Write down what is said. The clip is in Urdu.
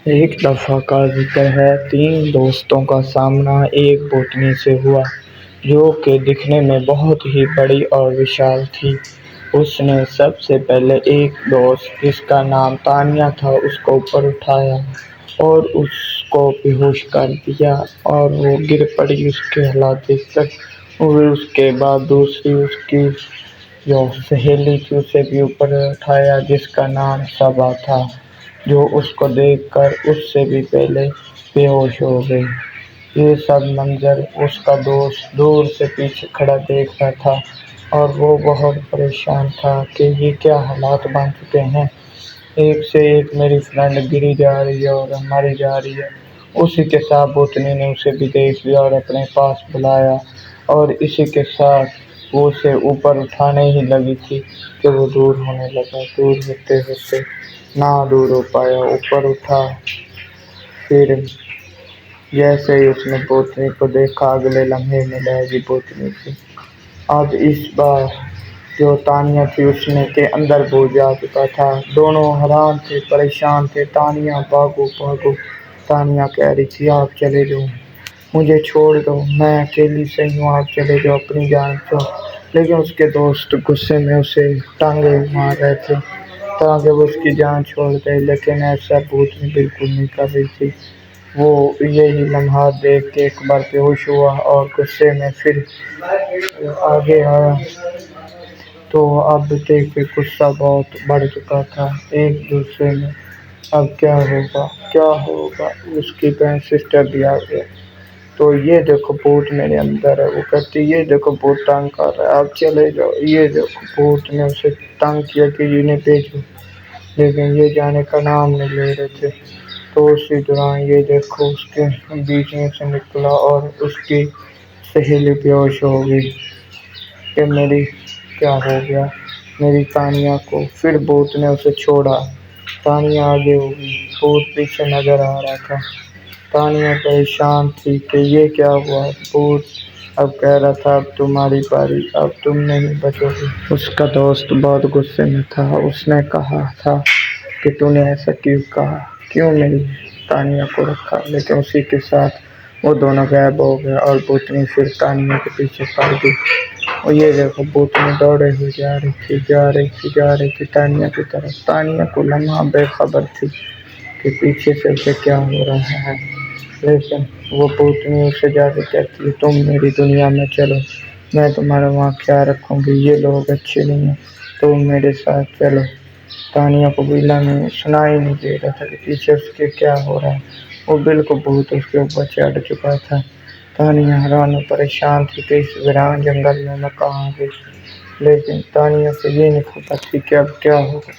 ایک دفعہ کا ذکر ہے، 3 دوستوں کا سامنا ایک بھوتنی سے ہوا جو کہ دکھنے میں بہت ہی بڑی اور وشال تھی۔ اس نے سب سے پہلے ایک دوست جس کا نام تانیہ تھا اس کو اوپر اٹھایا اور اس کو بیہوش کر دیا اور وہ گر پڑی اس کے حالات دیکھ کر۔ اور اس کے بعد دوسری اس کی جو سہیلی تھی اسے بھی اوپر اٹھایا جس کا نام صبا تھا، جو اس کو دیکھ کر اس سے بھی پہلے بے ہوش ہو گئی۔ یہ سب منظر اس کا دوست دور سے پیچھے کھڑا دیکھ رہا تھا اور وہ بہت پریشان تھا کہ یہ کیا حالات بن چکے ہیں۔ ایک سے ایک میری فرینڈ گری جا رہی ہے اور مری جا رہی ہے۔ اسی کے ساتھ بھوتنی نے اسے بھی دیکھ لیا اور اپنے پاس بلایا اور اسی کے ساتھ وہ اسے اوپر اٹھانے ہی لگی تھی کہ وہ دور ہونے لگا۔ دور ہوتے ہوتے نہ دور ہو پایا، اوپر اٹھا۔ پھر جیسے ہی اس نے بھوتنی کو دیکھا اگلے لمحے میں لہر گئی بھوتنی تھی۔ اب اس بار جو تانیہ تھی اس نے کے اندر بھوت جا چکا تھا۔ دونوں حیران تھے، پریشان تھے۔ تانیہ بھاگو بھاگو، تانیہ کہہ رہی تھی آپ چلے جاؤ، مجھے چھوڑ دو، میں اکیلی صحیح ہوں، آپ چلے جاؤ، اپنی جان بچاؤ۔ لیکن اس کے دوست غصے میں اسے ٹانگیں مار رہے تھے تاکہ وہ اس کی جان چھوڑ دے، لیکن ایسا بھوتنی بالکل نہیں کر رہی تھی۔ وہ یہی لمحات دیکھ کے ایک بار بے ہوش ہوا اور غصے میں پھر آگے آیا تو اب دیکھے غصہ بہت بڑھ چکا تھا ایک دوسرے میں۔ اب کیا ہوگا کیا ہوگا، اس کی بہن سسٹر بھی آ گئی تو یہ دیکھو بھوت میرے اندر ہے، وہ کہتی یہ دیکھو بھوت تنگ کر رہا ہے، آپ چلے جاؤ۔ یہ دیکھو بھوت نے اسے تنگ کیا کہ انہیں بھیجو، لیکن یہ جانے کا نام نہیں لے رہے تھے۔ تو اسی دوران یہ دیکھو اس کے بیچ میں سے نکلا اور اس کی سہیلی بے ہوش ہو گئی کہ میری کیا ہو گیا میری تانیہ کو۔ پھر بھوت نے اسے چھوڑا، تانیہ آگے ہو گئی، بھوت پیچھے نظر آ رہا تھا۔ تانیہ پریشان تھی کہ یہ کیا ہوا۔ بھوت اب کہہ رہا تھا اب تمہاری باری، اب تم نہیں بچو گے۔ اس کا دوست بہت غصے میں تھا، اس نے کہا تھا کہ تو نے ایسا کیوں کہا، کیوں میری تانیہ کو رکھا، لیکن اسی کے ساتھ وہ دونوں غائب ہو گئے اور بھوتنی پھر تانیہ کے پیچھے پڑ گئی۔ اور یہ دیکھو بھوتنی دوڑے ہوئے جا رہی تھی تانیہ کی طرف۔ تانیہ کو لمحہ بے خبر تھی کہ پیچھے سے اسے کیا ہو رہا ہے، لیکن وہ بھوتنی اسے جا کے کہتی ہے تم میری دنیا میں چلو، میں تمہارا وہاں خیال رکھوں گی، یہ لوگ اچھے نہیں ہیں، تم میرے ساتھ چلو۔ تانیہ کو بیلا میں سنائی نہیں دے رہا تھا کہ پیچھے اس کے کیا ہو رہا ہے، وہ بالکل بھوت اس کے اوپر چڑھ چکا تھا۔ تانیہ حیران و پریشان تھی کہ اس ویران جنگل میں کہاں گئی، لیکن تانیہ کو یہ نہیں پتہ تھی کہ اب کیا ہوگا۔